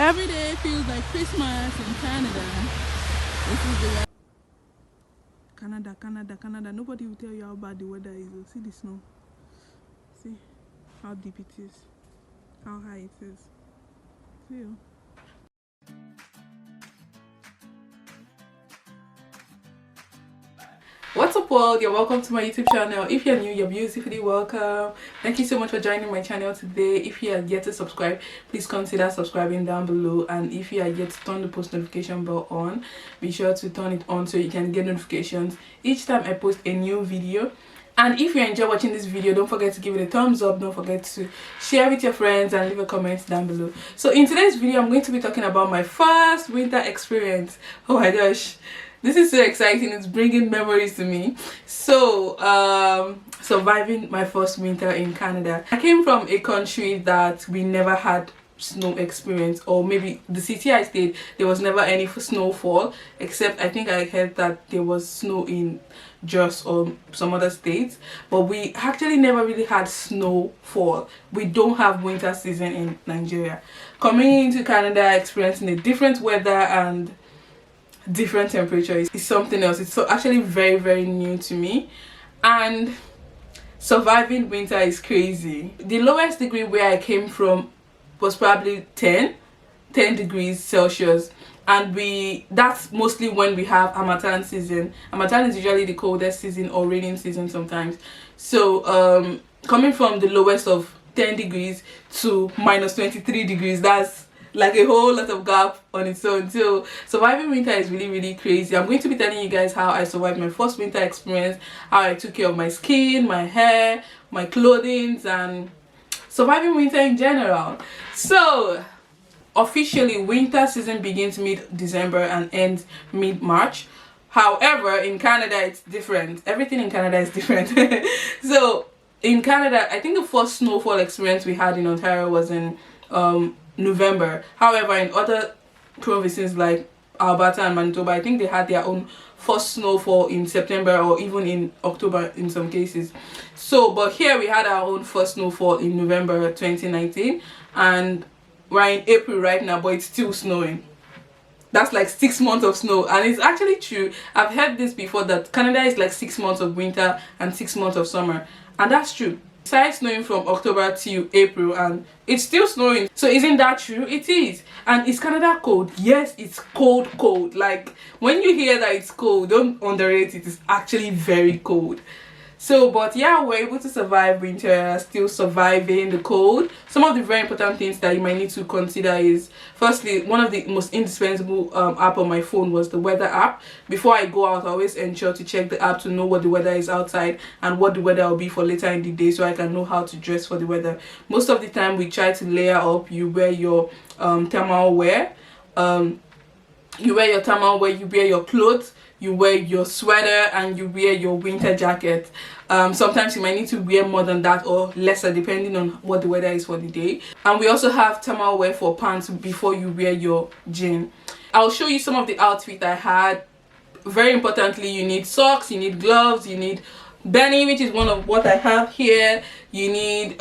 Every day feels like Christmas in Canada. This is the Canada. Nobody will tell you how bad the weather is. You'll see the snow. See how deep it is, how high it is. See. What's up world, you're welcome to my YouTube channel. If you're new, you're beautifully welcome. Thank you so much for joining my channel today. If you are yet to subscribe, please consider subscribing down below, and if you are yet to turn the post notification bell on, be sure to turn it on so you can get notifications each time I post a new video. And if you enjoy watching this video, don't forget to give it a thumbs up, don't forget to share with your friends and leave a comment down below. So in today's video, I'm going to be talking about my first winter experience. Oh my gosh, this is so exciting. It's bringing memories to me. So surviving my first winter in Canada. I came from a country that we never had snow experience, or maybe the city I stayed, there was never any snowfall, except I think I heard that there was snow in Jos or some other states, but we actually never really had snowfall. We don't have winter season in Nigeria. Coming into Canada, experiencing a different weather and different temperature is something else. It's so actually very new to me, and surviving winter is crazy. The lowest degree where I came from was probably 10 degrees Celsius, and that's mostly when we have Harmattan season. Harmattan is usually the coldest season, or raining season sometimes. So coming from the lowest of 10 degrees to minus 23 degrees, that's like a whole lot of gap on its own. So surviving winter is really crazy. I'm going to be telling you guys how I survived my first winter experience, how I took care of my skin, my hair, my clothing, and surviving winter in general. So officially winter season begins mid-December and ends mid-March. However, in Canada it's different. Everything in Canada is different. So in Canada, I think the first snowfall experience we had in Ontario was in November. However, in other provinces like Alberta and Manitoba, I think they had their own first snowfall in September or even in October in some cases. So but here we had our own first snowfall in November 2019, and we're in April right now, but it's still snowing. That's like 6 months of snow, and it's actually true. I've heard this before, that Canada is like 6 months of winter and 6 months of summer, and that's true. It started snowing from October to April and it's still snowing. So isn't that true? It is. And is Canada cold? Yes, it's cold. Like when you hear that it's cold, don't underrate it. It's actually very cold. So but yeah, we're able to survive winter, still surviving the cold. Some of the very important things that you might need to consider is, firstly, one of the most indispensable app on my phone was the weather app. Before I go out, I always ensure to check the app to know what the weather is outside and what the weather will be for later in the day, so I can know how to dress for the weather. Most of the time we try to layer up. You wear your thermal wear, you wear your clothes, you wear your sweater, and you wear your winter jacket. Sometimes you might need to wear more than that or lesser depending on what the weather is for the day. And we also have thermal wear for pants before you wear your jean. I'll show you some of the outfits I had. Very importantly, you need socks, you need gloves, you need beanie, which is one of what I have here. You need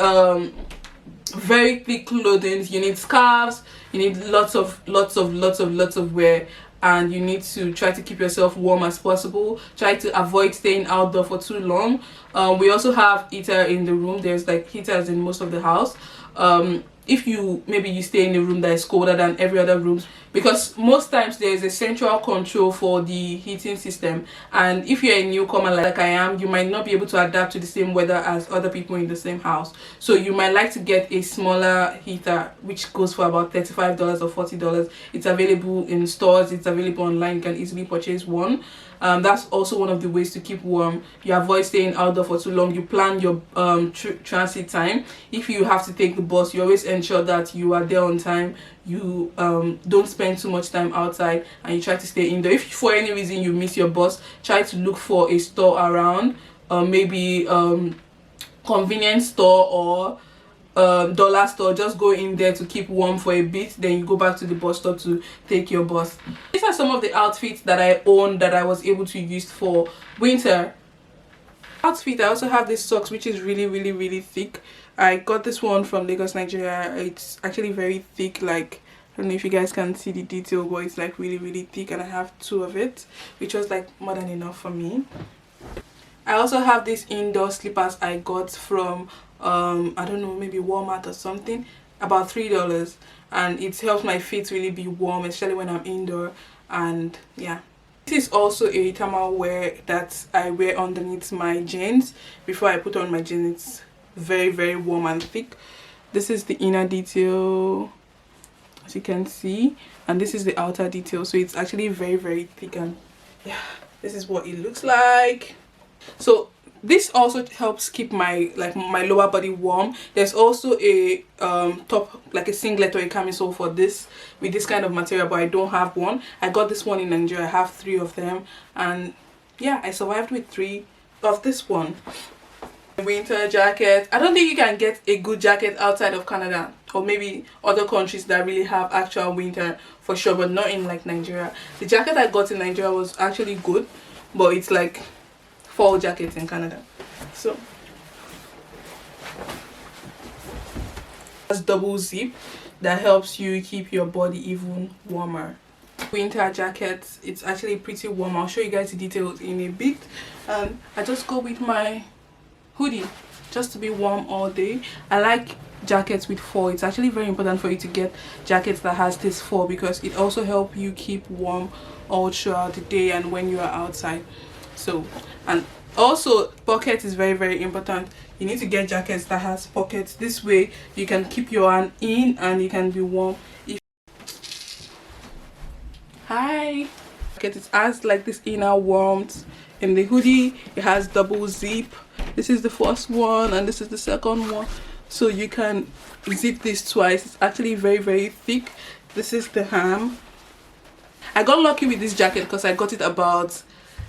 very thick clothing, you need scarves, you need lots of wear, and you need to try to keep yourself warm as possible. Try to avoid staying outdoor for too long. We also have heater in the room. There's like heaters in most of the house. If maybe you stay in a room that is colder than every other room, because most times there is a central control for the heating system, and if you're a newcomer like I am, you might not be able to adapt to the same weather as other people in the same house. So you might like to get a smaller heater, which goes for about $35 or $40. It's available in stores, it's available online, you can easily purchase one. That's also one of the ways to keep warm. You avoid staying outdoor for too long. You plan your transit time. If you have to take the bus, you always ensure that you are there on time. You don't spend too much time outside, and you try to stay indoor. If for any reason you miss your bus, try to look for a store around, maybe convenience store or dollar store. Just go in there to keep warm for a bit, then you go back to the bus stop to take your bus. These are some of the outfits that I own that I was able to use for winter. Outfit, I also have this socks, which is really thick. I got this one from Lagos, Nigeria. It's actually very thick, like I don't know if you guys can see the detail, but it's like really thick, and I have 2 of it, which was like more than enough for me. I also have these indoor slippers I got from I don't know, maybe Walmart or something, about $3, and it helps my feet really be warm, especially when I'm indoor. And yeah, this is also a thermal wear that I wear underneath my jeans. Before I put on my jeans, it's very warm and thick. This is the inner detail, as you can see, and this is the outer detail, so it's actually very thick. And yeah, this is what it looks like. So this also helps keep my lower body warm. There's also a top, like a singlet or a camisole for this, with this kind of material, but I don't have one. I got this one in Nigeria. I have 3 of them, and yeah, I survived with 3 of this one. Winter jacket. I don't think you can get a good jacket outside of Canada, or maybe other countries that really have actual winter for sure, but not in like Nigeria. The jacket I got in Nigeria was actually good, but it's like fall jackets in Canada. So that's double zip that helps you keep your body even warmer. Winter jacket, it's actually pretty warm. I'll show you guys the details in a bit. And I just go with my hoodie just to be warm all day. I like jackets with fur. It's actually very important for you to get jackets that has this fur, because it also helps you keep warm all throughout the day and when you are outside. So, and also pocket is very important. You need to get jackets that has pockets. This way you can keep your hand in and you can be warm. Hi. It has like this inner warmth. In the hoodie it has double zip. This is the first one and this is the second one, so you can zip this twice. It's actually very thick. This is the hem. I got lucky with this jacket because I got it about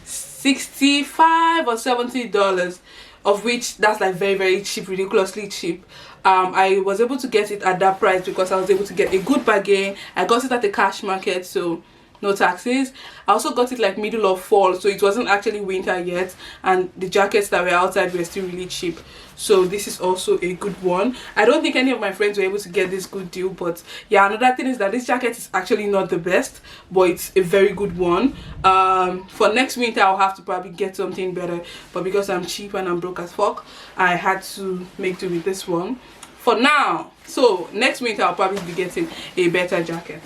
$65 or $70, of which that's like very cheap, ridiculously cheap. I was able to get it at that price because I was able to get a good bargain. I got it at the cash market, so no taxes. I also got it like middle of fall, so it wasn't actually winter yet, and the jackets that were outside were still really cheap. So this is also a good one. I don't think any of my friends were able to get this good deal, but yeah, another thing is that this jacket is actually not the best, but it's a very good one. For next winter I'll have to probably get something better, but because I'm cheap and I'm broke as fuck, I had to make do with this one for now. So next winter I'll probably be getting a better jacket.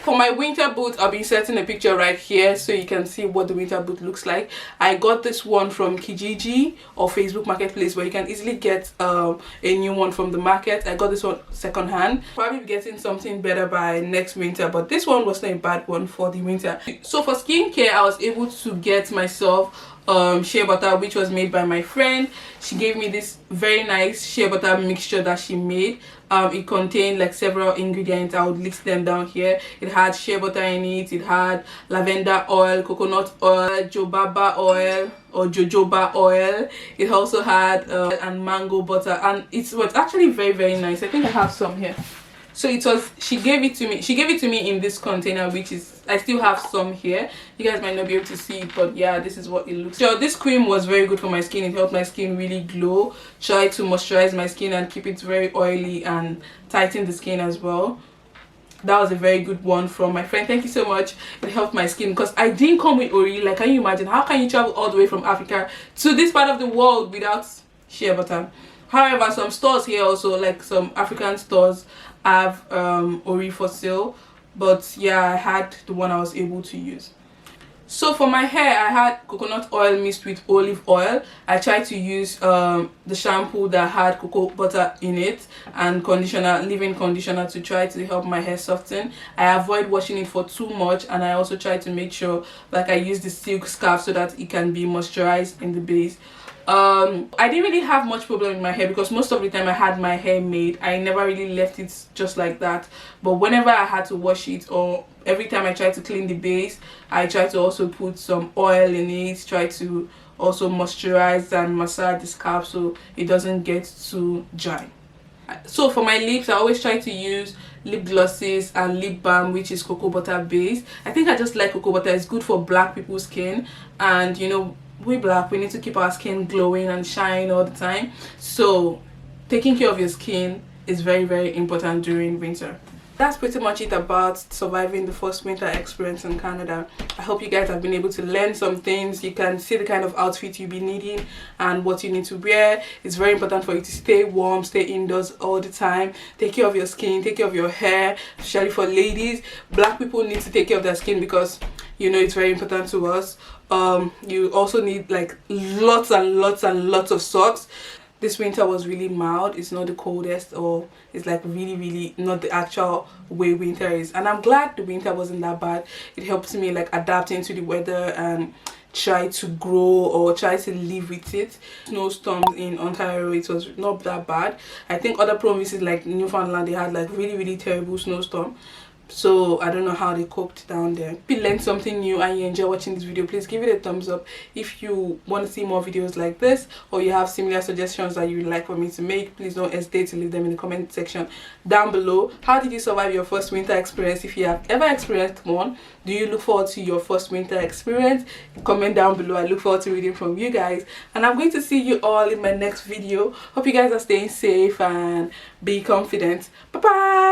For my winter boot, I'll be inserting a picture right here so you can see what the winter boot looks like. I got this one from Kijiji or Facebook Marketplace, where you can easily get a new one from the market. I got this one second hand. Probably be getting something better by next winter, but this one was not a bad one for the winter. So for skincare, I was able to get myself shea butter, which was made by my friend. She gave me this very nice shea butter mixture that she made. It contained like several ingredients. I would list them down here. It had shea butter in it, it had lavender oil, coconut oil, jojoba oil or jojoba oil. It also had and mango butter, and it was actually very nice. I think I have some here. So it was, she gave it to me in this container, which is, I still have some here. You guys might not be able to see it, but yeah, this is what it looks like. So this cream was very good for my skin. It helped my skin really glow, try to moisturize my skin and keep it very oily and tighten the skin as well. That was a very good one from my friend. Thank you so much. It helped my skin because I didn't come with Ori. Like, can you imagine, how can you travel all the way from Africa to this part of the world without shea butter? However, some stores here also, like some African stores, have Ori for sale, but yeah, I had the one I was able to use. So for my hair, I had coconut oil mixed with olive oil. I tried to use the shampoo that had cocoa butter in it and conditioner, leave-in conditioner, to try to help my hair soften. I avoid washing it for too much, and I also try to make sure like I use the silk scarf so that it can be moisturized in the base. I didn't really have much problem with my hair because most of the time I had my hair made. I never really left it just like that, but whenever I had to wash it, or every time I tried to clean the base, I try to also put some oil in it, try to also moisturize and massage the scalp so it doesn't get too dry. So for my lips, I always try to use lip glosses and lip balm, which is cocoa butter based. I think I just like cocoa butter. It's good for black people's skin, and you know, we black, we need to keep our skin glowing and shine all the time. So taking care of your skin is very important during winter. that's pretty much it about surviving the first winter experience in Canada. I hope you guys have been able to learn some things. You can see the kind of outfit you'll be needing and what you need to wear. It's very important for you to stay warm, stay indoors all the time, take care of your skin, take care of your hair, especially for ladies. Black people need to take care of their skin because you know it's very important to us. You also need like lots and lots and lots of socks. This winter was really mild. It's not the coldest, or it's like really not the actual way winter is, and I'm glad the winter wasn't that bad. It helped me like adapt into the weather and try to grow or try to live with it. Snowstorms in Ontario, it was not that bad. I think other provinces like Newfoundland, they had like really terrible snowstorm. So I don't know how they coped down there. If you learned something new and you enjoy watching this video, please give it a thumbs up. If you want to see more videos like this, or you have similar suggestions that you would like for me to make, please don't hesitate to leave them in the comment section down below. How did you survive your first winter experience? If you have ever experienced one, do you look forward to your first winter experience? Comment down below. I look forward to reading from you guys, and I'm going to see you all in my next video. Hope you guys are staying safe and be confident. Bye bye.